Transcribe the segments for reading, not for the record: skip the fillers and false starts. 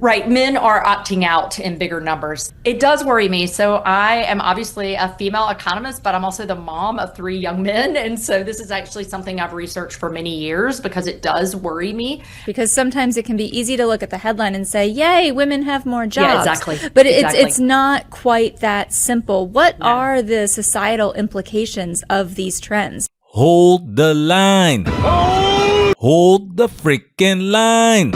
Right. Men are opting out in bigger numbers. It does worry me. So I am obviously a female economist, but I'm also the mom of three young men. And so this is actually something I've researched for many years because it does worry me. Because sometimes it can be easy to look at the headline and say, yay, women have more jobs. Yeah, exactly. But exactly. it's not quite that simple. What are the societal implications of these trends? Hold the line. Hold the freaking line.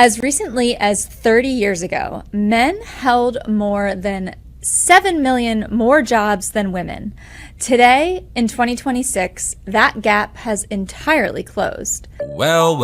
As recently as 30 years ago, men held more than 7 million more jobs than women. Today, in 2026, that gap has entirely closed. Well.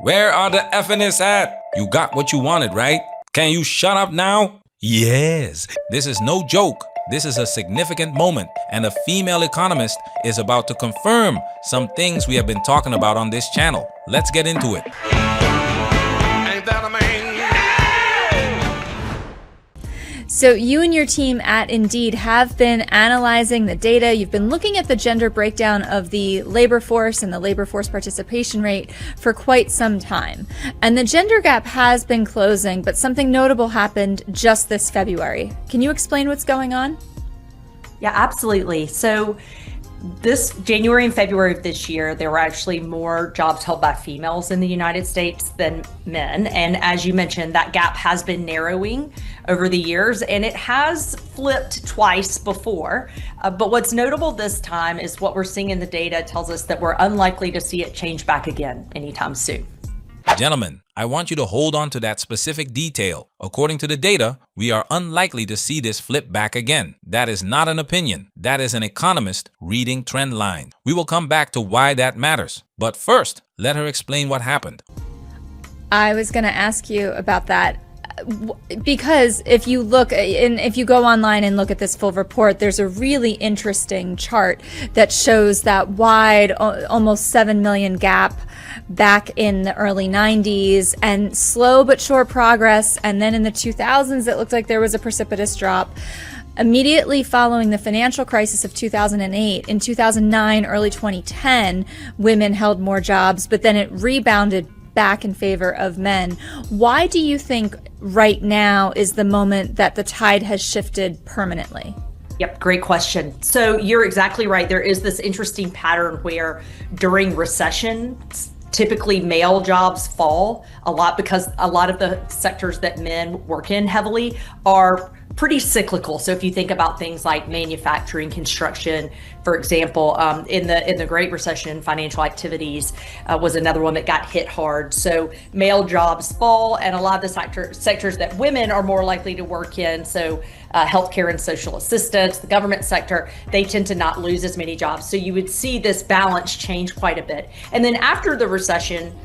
Where are the effinists at? You got what you wanted, right? Can you shut up now? Yes, this is no joke. This is a significant moment, and a female economist is about to confirm some things we have been talking about on this channel. Let's get into it. So you and your team at Indeed have been analyzing the data. You've been looking at the gender breakdown of the labor force and the labor force participation rate for quite some time. And the gender gap has been closing, but something notable happened just this February. Can you explain what's going on? Yeah, absolutely. So this January and February of this year, there were actually more jobs held by females in the United States than men. And as you mentioned, that gap has been narrowing over the years, and it has flipped twice before. But what's notable this time is what we're seeing in the data tells us that we're unlikely to see it change back again anytime soon. Gentlemen, I want you to hold on to that specific detail. According to the data, we are unlikely to see this flip back again. That is not an opinion. That is an economist reading trend lines. We will come back to why that matters. But first, let her explain what happened. I was going to ask you about that. Because if you look and if you go online and look at this full report, there's a really interesting chart that shows that wide, almost 7 million gap back in the early 90s, and slow but sure progress. And then in the 2000s, it looked like there was a precipitous drop. Immediately following the financial crisis of 2008, in 2009, early 2010, women held more jobs, but then it rebounded back in favor of men. Why do you think right now is the moment that the tide has shifted permanently? Yep, great question. So you're exactly right. There is this interesting pattern where during recessions, typically male jobs fall a lot because a lot of the sectors that men work in heavily are pretty cyclical. So if you think about things like manufacturing, construction, for example, in the Great Recession, financial activities was another one that got hit hard. So male jobs fall, and a lot of the sectors that women are more likely to work in, so healthcare and social assistance, the government sector, they tend to not lose as many jobs. So you would see this balance change quite a bit. And then after the recession,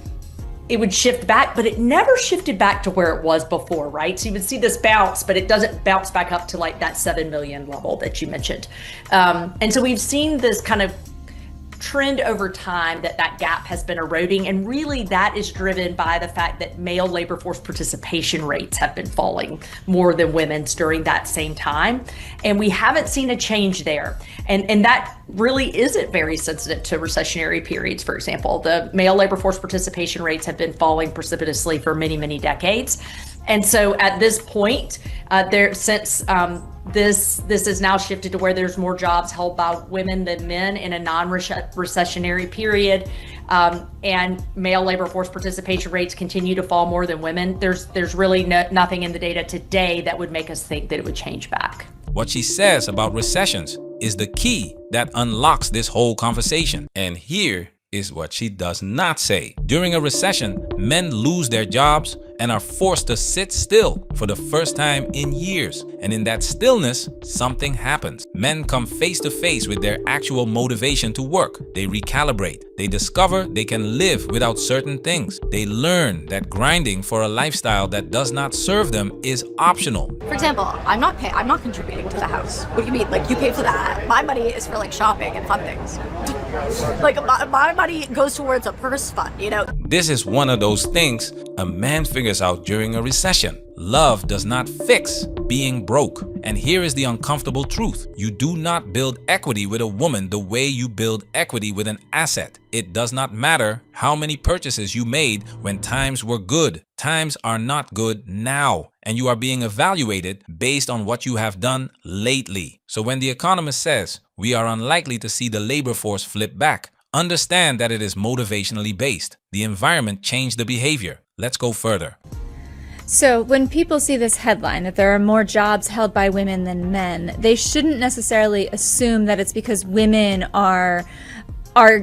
it would shift back, but it never shifted back to where it was before, right? So you would see this bounce, but it doesn't bounce back up to like that 7 million level that you mentioned. And so we've seen this kind of trend over time that gap has been eroding. And really that is driven by the fact that male labor force participation rates have been falling more than women's during that same time. And we haven't seen a change there. And that really isn't very sensitive to recessionary periods, for example. The male labor force participation rates have been falling precipitously for many, many decades. And so at this point, this has now shifted to where there's more jobs held by women than men in a non-recessionary period, and male labor force participation rates continue to fall more than women. There's really nothing in the data today that would make us think that it would change back. What she says about recessions is the key that unlocks this whole conversation. And here is what she does not say. During a recession, men lose their jobs and are forced to sit still for the first time in years. And in that stillness, something happens. Men come face to face with their actual motivation to work. They recalibrate. They discover they can live without certain things. They learn that grinding for a lifestyle that does not serve them is optional. For example, I'm not contributing to the house. What do you mean? Like, you pay for that? My money is for like shopping and fun things. Like, my money goes towards a purse fund, you know? This is one of those things a man figures out during a recession. Love does not fix being broke. And here is the uncomfortable truth. You do not build equity with a woman the way you build equity with an asset. It does not matter how many purchases you made when times were good. Times are not good now, and you are being evaluated based on what you have done lately. So when the Economist says we are unlikely to see the labor force flip back, understand that it is motivationally based. The environment changed the behavior. Let's go further. So when people see this headline that there are more jobs held by women than men, they shouldn't necessarily assume that it's because women are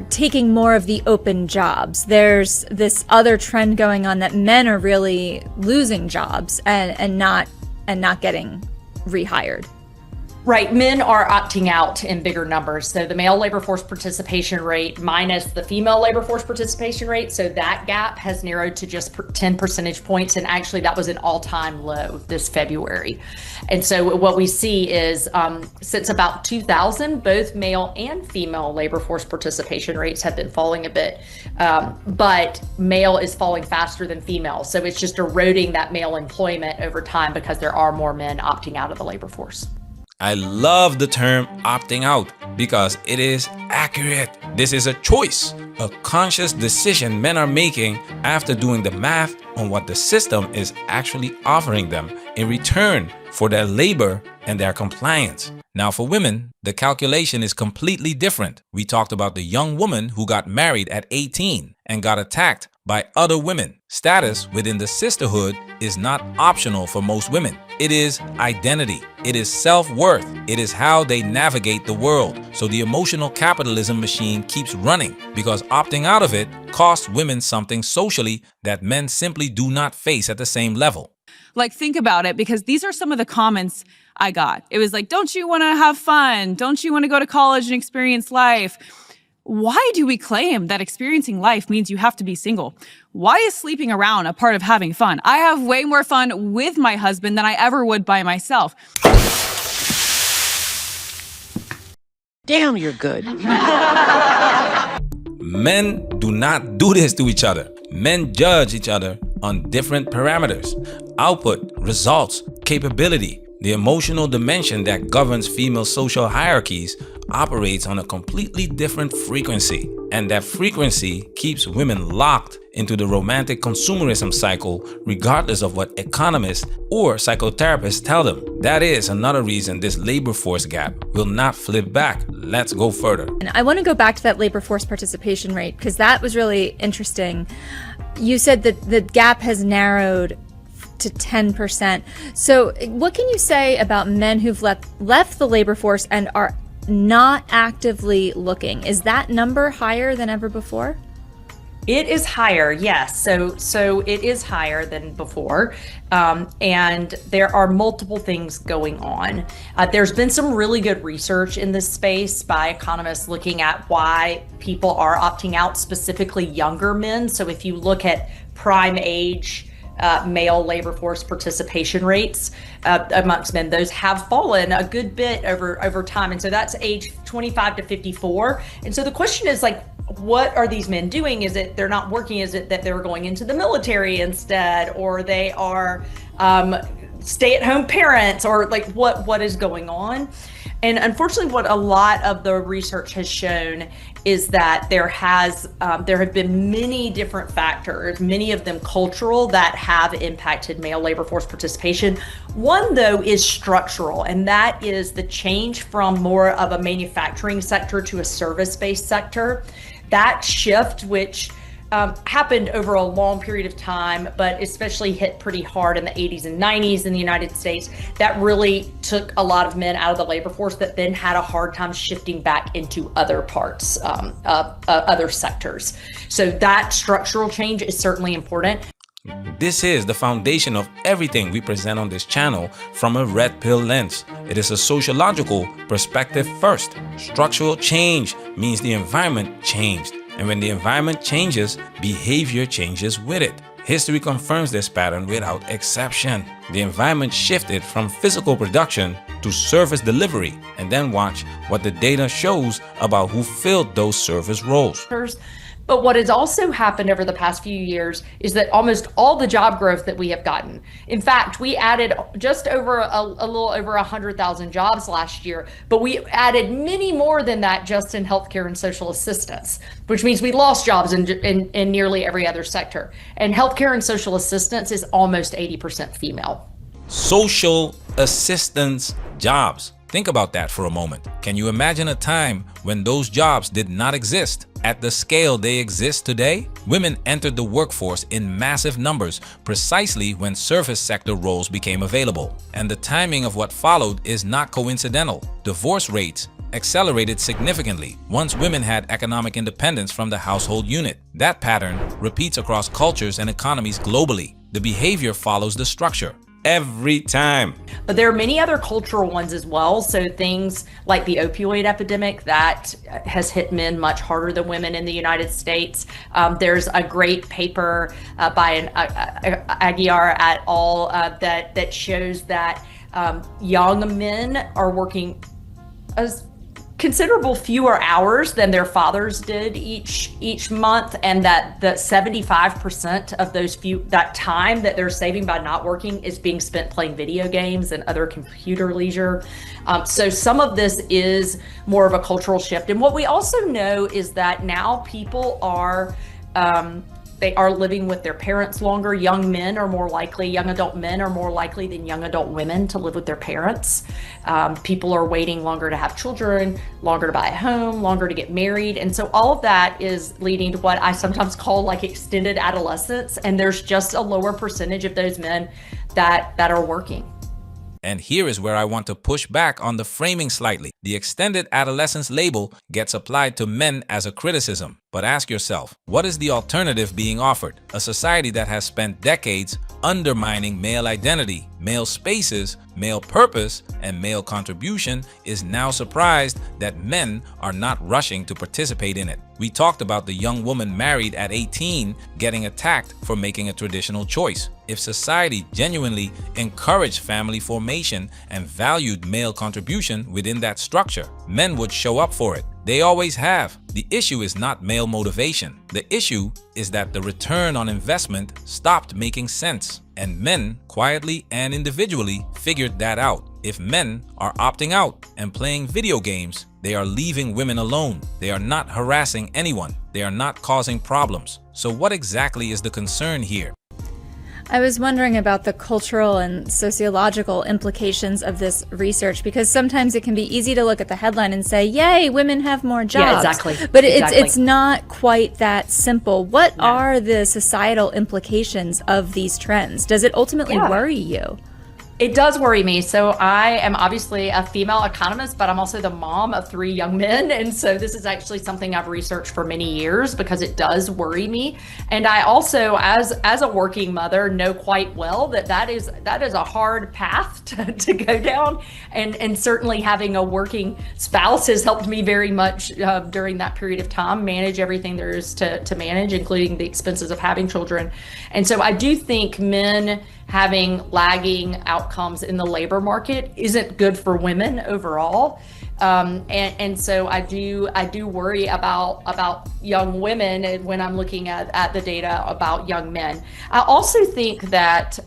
taking more of the open jobs. There's this other trend going on that men are really losing jobs and not getting rehired. Right. Men are opting out in bigger numbers. So the male labor force participation rate minus the female labor force participation rate. So that gap has narrowed to just 10 percentage points. And actually that was an all-time low this February. And so what we see is since about 2000, both male and female labor force participation rates have been falling a bit. But male is falling faster than female. So it's just eroding that male employment over time because there are more men opting out of the labor force. I love the term opting out because it is accurate. This is a choice, a conscious decision men are making after doing the math on what the system is actually offering them in return for their labor and their compliance. Now for women, the calculation is completely different. We talked about the young woman who got married at 18 and got attacked by other women. Status within the sisterhood is not optional for most women. It is identity. It is self-worth. It is how they navigate the world. So the emotional capitalism machine keeps running because opting out of it costs women something socially that men simply do not face at the same level. Like, think about it, because these are some of the comments I got. It was like, don't you want to have fun? Don't you want to go to college and experience life? Why do we claim that experiencing life means you have to be single? Why is sleeping around a part of having fun? I have way more fun with my husband than I ever would by myself. Damn, you're good. Men do not do this to each other. Men judge each other on different parameters: output, results, capability. The emotional dimension that governs female social hierarchies operates on a completely different frequency, and that frequency keeps women locked into the romantic consumerism cycle regardless of what economists or psychotherapists tell them. That is another reason this labor force gap will not flip back. Let's go further. And I want to go back to that labor force participation rate because that was really interesting. You said that the gap has narrowed to 10%. So what can you say about men who've left the labor force and are not actively looking? Is that number higher than ever before? It is higher, yes. So it is higher than before. And there are multiple things going on. There's been some really good research in this space by economists looking at why people are opting out, specifically younger men. So if you look at prime age male labor force participation rates amongst men, those have fallen a good bit over time. And so that's age 25 to 54. And so the question is, like, what are these men doing? Is it they're not working? Is it that they're going into the military instead, or they are stay-at-home parents, or like what is going on? And unfortunately, what a lot of the research has shown is that there have been many different factors, many of them cultural, that have impacted male labor force participation. One, though, is structural, and that is the change from more of a manufacturing sector to a service-based sector. That shift, which happened over a long period of time, but especially hit pretty hard in the 80s and 90s in the United States, that really took a lot of men out of the labor force that then had a hard time shifting back into other parts of other sectors. So that structural change is certainly important. This is the foundation of everything we present on this channel from a red pill lens. It is a sociological perspective first. Structural change means the environment changed. And when the environment changes, behavior changes with it. History confirms this pattern without exception. The environment shifted from physical production to service delivery, and then watch what the data shows about who filled those service roles. But But what has also happened over the past few years is that almost all the job growth that we have gotten, in fact, we added just over a little over 100,000 jobs last year, but we added many more than that just in healthcare and social assistance, which means we lost jobs in nearly every other sector. And healthcare and social assistance is almost 80% female. Social assistance jobs. Think about that for a moment. Can you imagine a time when those jobs did not exist at the scale they exist today? Women entered the workforce in massive numbers precisely when service sector roles became available. And the timing of what followed is not coincidental. Divorce rates accelerated significantly once women had economic independence from the household unit. That pattern repeats across cultures and economies globally. The behavior follows the structure every time. But there are many other cultural ones as well. So things like the opioid epidemic that has hit men much harder than women in the United States. There's a great paper by an Aguiar et al. That shows that young men are working as considerable fewer hours than their fathers did each month, and that the 75% of that time that they're saving by not working is being spent playing video games and other computer leisure. So some of this is more of a cultural shift. And what we also know is that now people are they are living with their parents longer. Young adult men are more likely than young adult women to live with their parents. People are waiting longer to have children, longer to buy a home, longer to get married. And so all of that is leading to what I sometimes call like extended adolescence. And there's just a lower percentage of those men that are working. And here is where I want to push back on the framing slightly. The extended adolescence label gets applied to men as a criticism. But ask yourself, what is the alternative being offered? A society that has spent decades undermining male identity, male spaces, male purpose, and male contribution is now surprised that men are not rushing to participate in it. We talked about the young woman married at 18 getting attacked for making a traditional choice. If society genuinely encouraged family formation and valued male contribution within that structure, men would show up for it. They always have. The issue is not male motivation. The issue is that the return on investment stopped making sense. And men, quietly and individually, figured that out. If men are opting out and playing video games, they are leaving women alone. They are not harassing anyone. They are not causing problems. So what exactly is the concern here? I was wondering about the cultural and sociological implications of this research, because sometimes it can be easy to look at the headline and say, yay, women have more jobs. Yeah, exactly. But it's not quite that simple. What are the societal implications of these trends? Does it ultimately worry you? It does worry me. So I am obviously a female economist, but I'm also the mom of 3 young men. And so this is actually something I've researched for many years because it does worry me. And I also, as a working mother, know quite well that is a hard path to go down. And certainly having a working spouse has helped me very much during that period of time manage everything there is to manage, including the expenses of having children. And so I do think men having lagging outcomes in the labor market isn't good for women overall. And so I do worry about young women when I'm looking at the data about young men. I also think that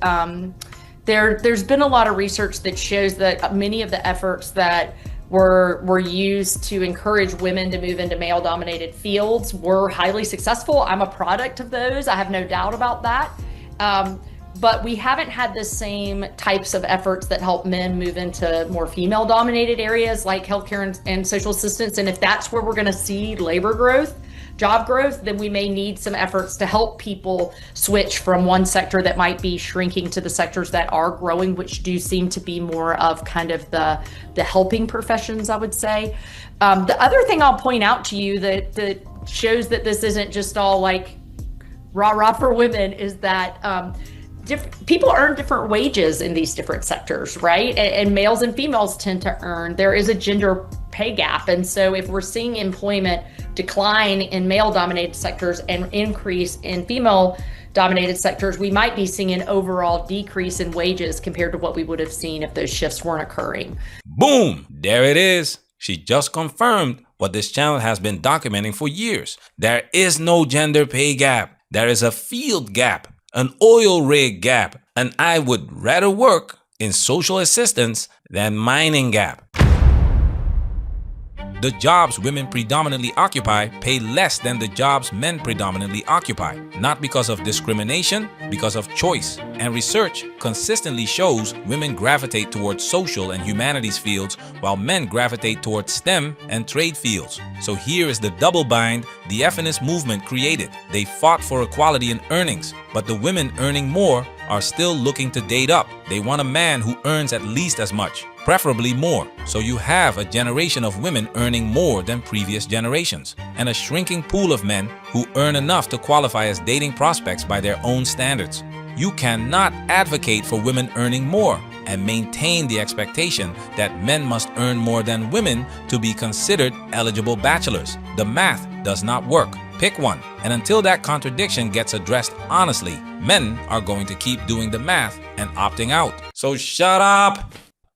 there's been a lot of research that shows that many of the efforts that were used to encourage women to move into male-dominated fields were highly successful. I'm a product of those. I have no doubt about that. But we haven't had the same types of efforts that help men move into more female-dominated areas like healthcare and social assistance. And if that's where we're going to see labor growth, job growth, then we may need some efforts to help people switch from one sector that might be shrinking to the sectors that are growing, which do seem to be more of kind of the helping professions, I would say. The other thing I'll point out to you that shows that this isn't just all like rah-rah for women is that people earn different wages in these different sectors, right? And males and females tend to earn. There is a gender pay gap. And so if we're seeing employment decline in male-dominated sectors and increase in female-dominated sectors, we might be seeing an overall decrease in wages compared to what we would have seen if those shifts weren't occurring. Boom! There it is. She just confirmed what this channel has been documenting for years. There is no gender pay gap. There is a field gap, an oil rig gap, and I would rather work in social assistance than mining gap. The jobs women predominantly occupy pay less than the jobs men predominantly occupy, not because of discrimination, because of choice. And research consistently shows women gravitate towards social and humanities fields while men gravitate towards STEM and trade fields. So here is the double bind the feminist movement created. They fought for equality in earnings, but the women earning more are still looking to date up. They want a man who earns at least as much, preferably more. So you have a generation of women earning more than previous generations, and a shrinking pool of men who earn enough to qualify as dating prospects by their own standards. You cannot advocate for women earning more and maintain the expectation that men must earn more than women to be considered eligible bachelors. The math does not work. Pick one. And until that contradiction gets addressed honestly, men are going to keep doing the math and opting out. So shut up!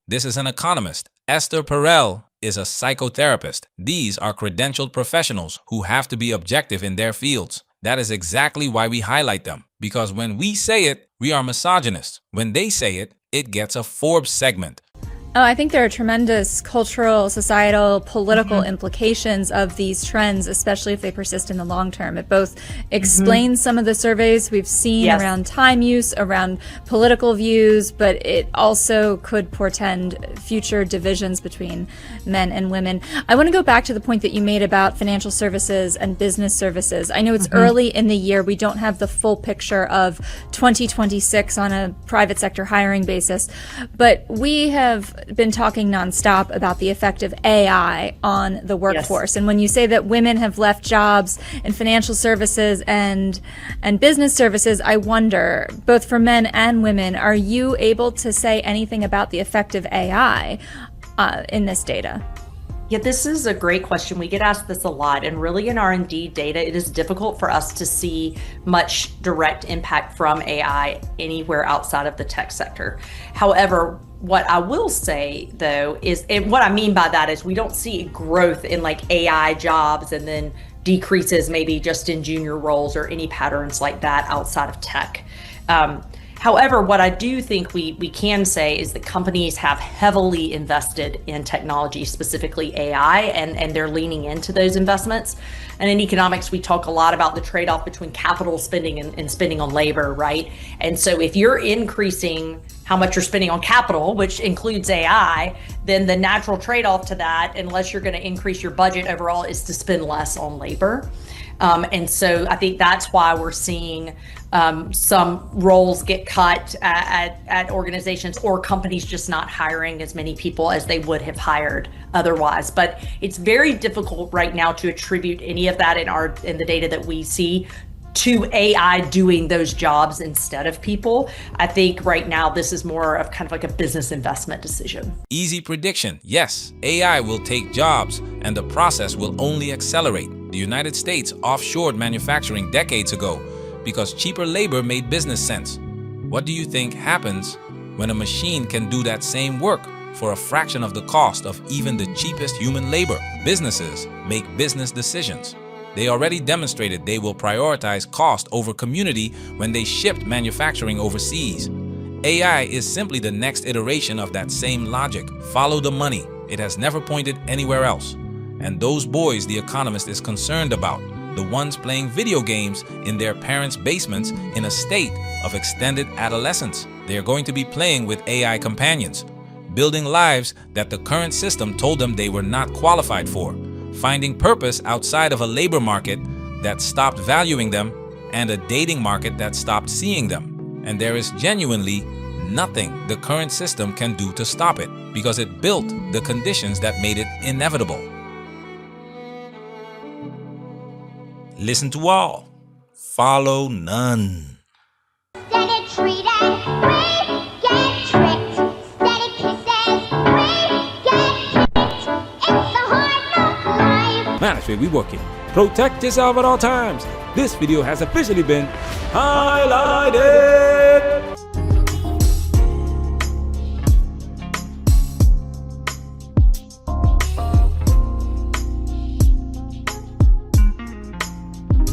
This is an economist. Esther Perel is a psychotherapist. These are credentialed professionals who have to be objective in their fields. That is exactly why we highlight them. Because when we say it, we are misogynists. When they say it, it gets a Forbes segment. Oh, I think there are tremendous cultural, societal, political implications of these trends, especially if they persist in the long term. It both explains some of the surveys we've seen around time use, around political views, but it also could portend future divisions between men and women. I want to go back to the point that you made about financial services and business services. I know it's early in the year. We don't have the full picture of 2026 on a private sector hiring basis, but we have been talking nonstop about the effect of AI on the workforce. And when you say that women have left jobs in financial services and business services, I wonder, both for men and women, are you able to say anything about the effect of AI in this data? Yeah, this is a great question. We get asked this a lot, and really in R&D data, it is difficult for us to see much direct impact from AI anywhere outside of the tech sector. However, what I will say though is, and what I mean by that is we don't see growth in like AI jobs and then decreases maybe just in junior roles or any patterns like that outside of tech. However, what I do think we can say is that companies have heavily invested in technology, specifically AI, and they're leaning into those investments. And in economics, we talk a lot about the trade-off between capital spending and spending on labor, right? And so if you're increasing how much you're spending on capital, which includes AI, then the natural trade-off to that, unless you're going to increase your budget overall, is to spend less on labor. And so I think that's why we're seeing some roles get cut at organizations, or companies just not hiring as many people as they would have hired otherwise. But it's very difficult right now to attribute any of that in the data that we see to AI doing those jobs instead of people. I think right now this is more of kind of like a business investment decision. Easy prediction. Yes, AI will take jobs and the process will only accelerate. The United States offshored manufacturing decades ago because cheaper labor made business sense. What do you think happens when a machine can do that same work for a fraction of the cost of even the cheapest human labor? Businesses make business decisions. They already demonstrated they will prioritize cost over community when they shipped manufacturing overseas. AI is simply the next iteration of that same logic. Follow the money. It has never pointed anywhere else. And those boys the Economist is concerned about, the ones playing video games in their parents' basements in a state of extended adolescence. They are going to be playing with AI companions, building lives that the current system told them they were not qualified for, finding purpose outside of a labor market that stopped valuing them and a dating market that stopped seeing them. And there is genuinely nothing the current system can do to stop it, because it built the conditions that made it inevitable. Listen to all, follow none. Steady treated, we get tricked. Steady kisses, we get kicked. It's a hard knock life. Man, that's where we working. Protect yourself at all times. This video has officially been highlighted.